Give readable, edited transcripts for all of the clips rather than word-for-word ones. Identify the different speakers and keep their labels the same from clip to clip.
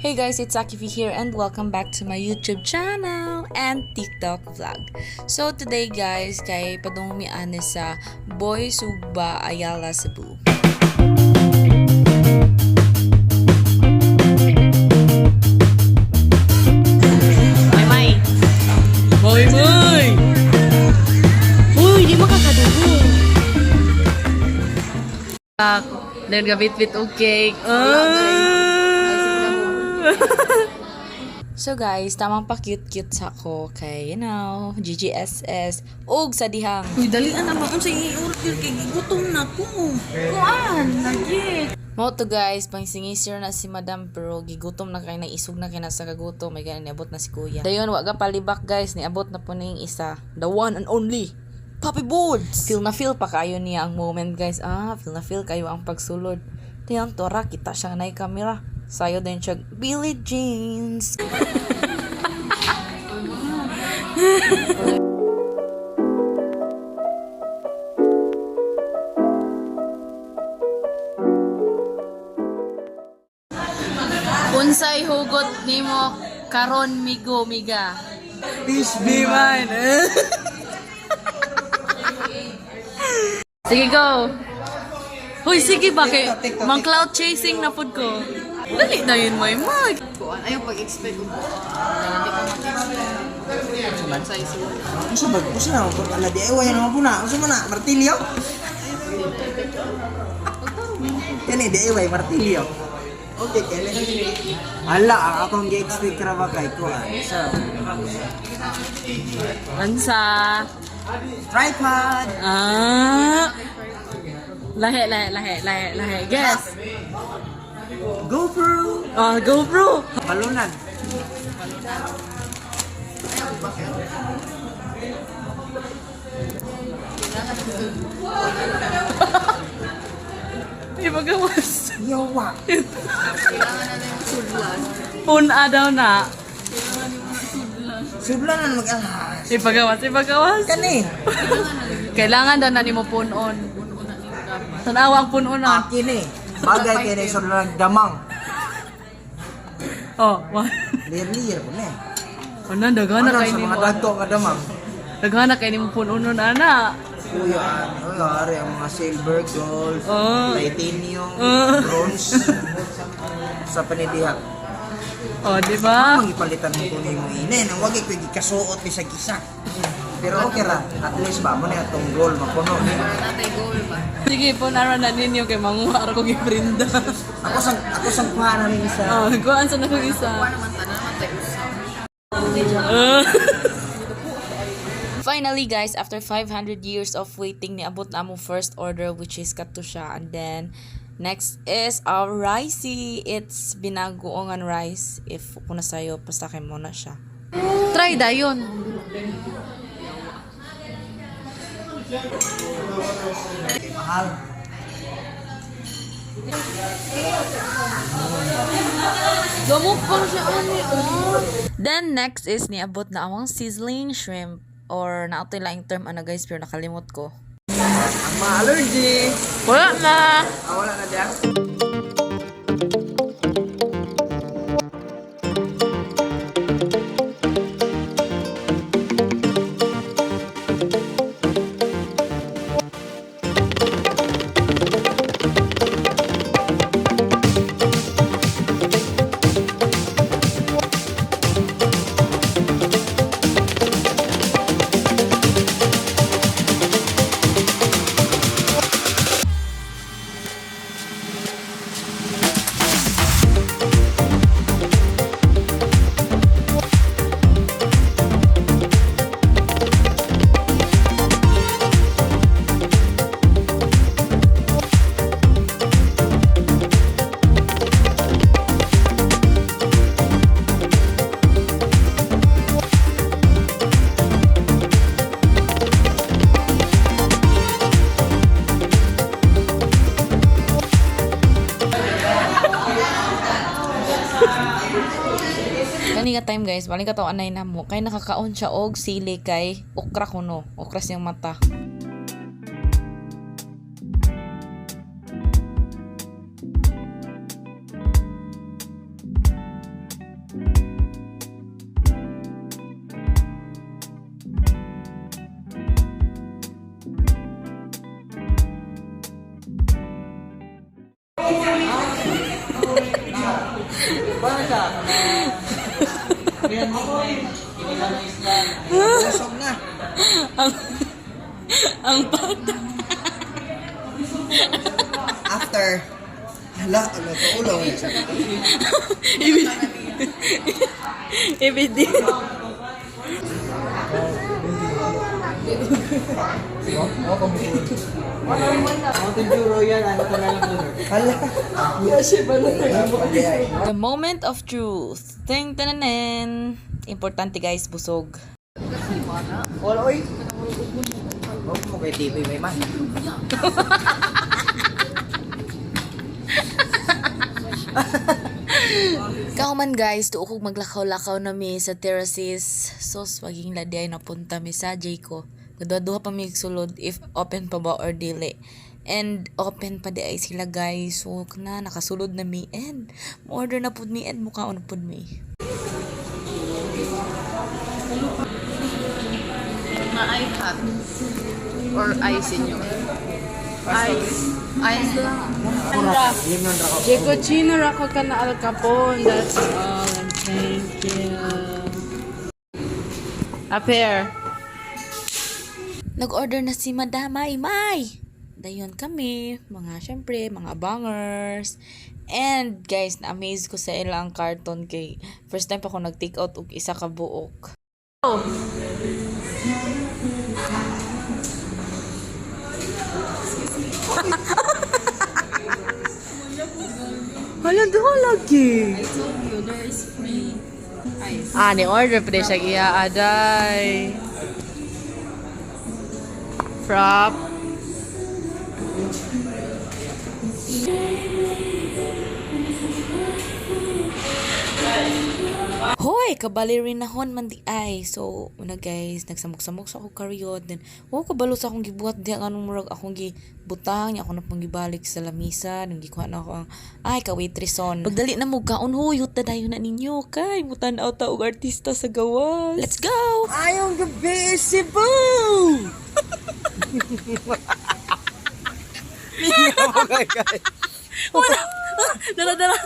Speaker 1: Hey guys, it's Akivi here and welcome back to my YouTube channel and TikTok vlog. So today guys, kay padungumian sa Boy Sugba, Ayala, Cebu. May! Boy! Uy, di makakadugo! Then gabit-bit og cake. So guys, tamang pa cute-cute sa ko kay, GGSS ug sa dihang.
Speaker 2: Uy, dalian naman kung sa i-order kay gutom na ko. Kuan, lagi.
Speaker 1: Mo to guys, pang singisir na si madam pero gigutom na kay na isog na kay na sa kagutom. May ganun niabot na si kuya. Dayon wa ka palibak guys, niabot na po ning isa. The one and only Papi Boards. Feel na feel pa kayo niya ang moment guys. Feel na feel kayo ang pagsulod. Tiyang tora kita siya na kamera. Sayo din siya Billie Jeans.
Speaker 2: Unsay hugot nimo karon migo-miga?
Speaker 1: Please be mine.
Speaker 2: Sige go. Hoy, sige ba kay mang cloud chasing na pud ko. Dali na yun, may mag. Kuan ayaw pag-expect ko. Hindi ko mag-expect. Sumansay siya.
Speaker 3: Masa bagus na ako ala di ay naman po na. Masa man na martilyo? Kani di ay martilyo. Okay, kani. Ala akong gi-expect ra ba kay ko.
Speaker 2: Ansa.
Speaker 3: Tripod.
Speaker 2: Lahe. Guess.
Speaker 3: GoPro.
Speaker 2: GoPro.
Speaker 3: Balunan.
Speaker 2: Ipagawas.
Speaker 3: Yawa.
Speaker 2: Puna daw na.
Speaker 3: Sublan na mag-ahas.
Speaker 2: Ipagawas.
Speaker 3: Kani.
Speaker 2: Kailangan daw na nimo punon. Tanawang punon na.
Speaker 3: Kini. Bagay kini sa damang. Lir-lir po na.
Speaker 2: Ano, daghan na
Speaker 3: Ano
Speaker 2: kay
Speaker 3: sa
Speaker 2: nimo.
Speaker 3: mga dagko nga damang?
Speaker 2: Daghan na kay nimo punon ana.
Speaker 3: Kuya, ari ang mga silver, gold, titanium, bronze sa panidiha.
Speaker 2: Di ba?
Speaker 3: Ang ipalitan mo ko nimo inen, ang wagi ko gikasuot ni sa gisa. Pero okay ra, at least ba mo na atong gold mapuno ni.
Speaker 2: Sige po naran na ninyo kay manguha ra ko giprinda.
Speaker 3: Ako sang kuha rin sa
Speaker 2: Kuan sa nako isa.
Speaker 1: Finally guys, after 500 years of waiting, niabot na among first order which is katusha. And then next is our ricey. It's binagoongan rice. If kuna sayo, pasakin mo na siya.
Speaker 2: Try dayon.
Speaker 3: mahal.
Speaker 2: Gamok pa siya ani.
Speaker 1: Then next is niabot na among sizzling shrimp. Or naatoy lang yung term guys, pero nakalimot ko.
Speaker 3: Ang mga allergy.
Speaker 2: Wala na.
Speaker 3: Wala na diyan.
Speaker 1: Kani ka time guys, balik ka to anay na mo. Kay nakakaon siya og sili kay okra kuno. Okra siyang mata.
Speaker 3: Para ka. Busog na.
Speaker 1: Ang bata.
Speaker 3: After. Hala, ulo.
Speaker 1: Ibidi.
Speaker 3: Hala.
Speaker 1: The moment of truth. Ting tananen. Importante guys, busog.
Speaker 3: Wala, oy. Huwag mo kay TV, may man.
Speaker 1: Kauman guys, tuo kog maglakaw-lakaw na mi sa terraces. Sos, maging ladyay napunta mi sa Jayco. Kadua-duha pa mi sulod if open pa ba or dili. And open pa di ay sila guys. So, na nakasulod na mi and order na pud mi and mukhaon na pud mi.
Speaker 2: Na iPad. Or ice inyo. Ice. Ice lang.
Speaker 4: Jacocino rako ka na al capone. That's all. And thank you. A pair.
Speaker 1: Nag-order na si Madam Maymay. Dayon kami, syempre, mga bangers. And guys, na-amaze ko sa ilang carton kay first time pa ako nag-take out og isa ka buok.
Speaker 4: Hala, doon lagi.
Speaker 2: I told you, there is free ice.
Speaker 4: Ni order pa din siya iya-aday. Frap.
Speaker 1: Hoy, kabalerinahon man di ay. So, una guys, nagsamok-samok sa ako karyot. Then, kabalo sa akong gibuhat di ang anong murag akong gibutang. Niya ako na pang gibalik sa lamisa. Nung gikuha na ako ang, ka-waitressson. Pagdali na mo kaon, huy, huta dayo na ninyo. Kay, mutan out og artista sa gawas. Let's go!
Speaker 3: Ayong gabi, Cebu!
Speaker 1: Dala-dala.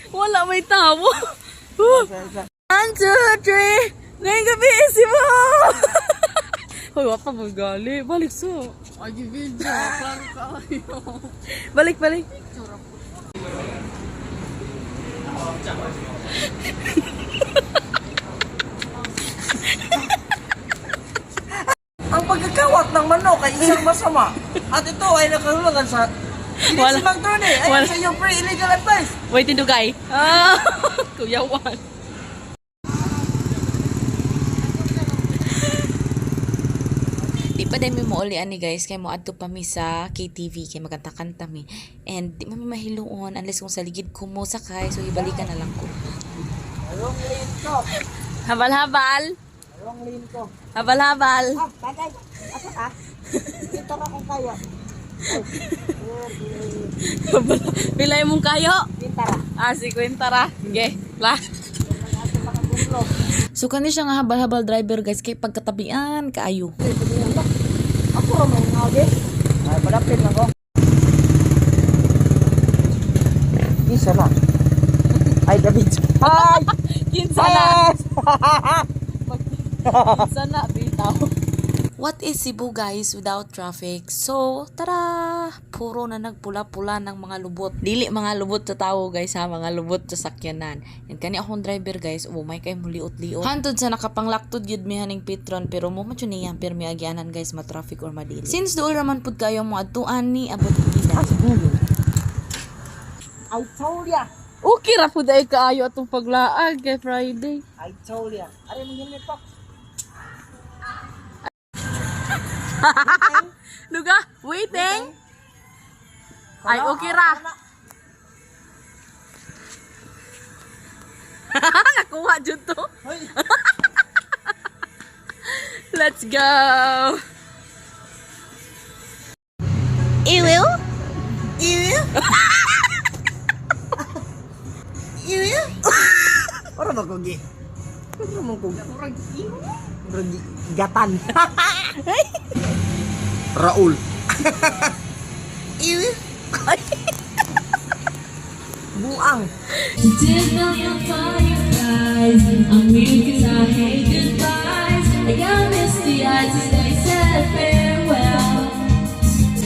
Speaker 1: Wala may tao. 1, 2, 3. Ngayong gabi, si mo! Hoy, wala pa magali. Balik sa.
Speaker 2: Ay, video. Klaro kayo.
Speaker 1: Balik.
Speaker 3: Ang pagkakawat ng manok ay isang masama. At ito ay nakahulugan sa
Speaker 1: Wala.
Speaker 3: Sinisibang Tony. Ay,
Speaker 1: Wala.
Speaker 3: sa iyong pre-illegal advice.
Speaker 1: Wait, Dugay. Kuya Juan. Di pa dahil mo ulian ni guys, kaya mo adto pa mi sa KTV, kaya magkanta-kanta mi. And di mo mahiluon, unless kung sa ligid ko mo sakay, so ibalikan na lang ko.
Speaker 3: Wrong lane ko.
Speaker 1: Habal-habal!
Speaker 3: Wrong lane ko.
Speaker 1: Habal-habal!
Speaker 3: Bagay. Asa ka? Dito ka kung kayo.
Speaker 1: Pilay mong kayo?
Speaker 3: Pintara.
Speaker 1: 50 ra. Okay, la. So kani siya nga habal-habal driver guys, kay pagkatabian kaayo.
Speaker 3: Ako ramay nga, okay? Ay, padapin ako. Isa lang. Ay, David. Ay!
Speaker 1: Kinsa na.
Speaker 3: Yes!
Speaker 1: Kinsa na bitaw. What is Cebu guys without traffic? So, tara! Puro na nagpula-pula ng mga lubot. Dili mga lubot sa tao guys ha, mga lubot sa sakyanan. And kani akong driver guys, may kay muliot-liot. Hantod sa nakapanglaktod yun mi haning Petron, pero mo matyo niya, pero mi agyanan guys, ma-traffic or madili. Since dool raman pud kayo mo adtuan ni abot gila.
Speaker 3: I told ya!
Speaker 4: Okay ra po dahil kaayo atong paglaag kay Friday.
Speaker 3: I told ya! Ari mo yun pa.
Speaker 4: Duga, waiting. Ay, okay ra. Nakuha dyan to. Let's go.
Speaker 1: Iwil?
Speaker 3: Iwi? Iwi? Ora mo kugi. Ora mo kugi. Ora gatan. Raul. Iwi? Buang.
Speaker 5: Did million fireflies. I'm weak 'cause I hate goodbyes. I got misty eyes as they said farewell.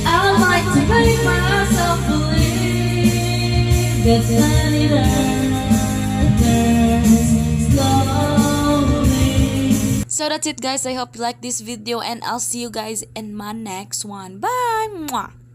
Speaker 5: I like to make myself believe that planet Earth turns slowly.
Speaker 1: So that's it guys. I hope you like this video and I'll see you guys in my next one. Bye! Mwah!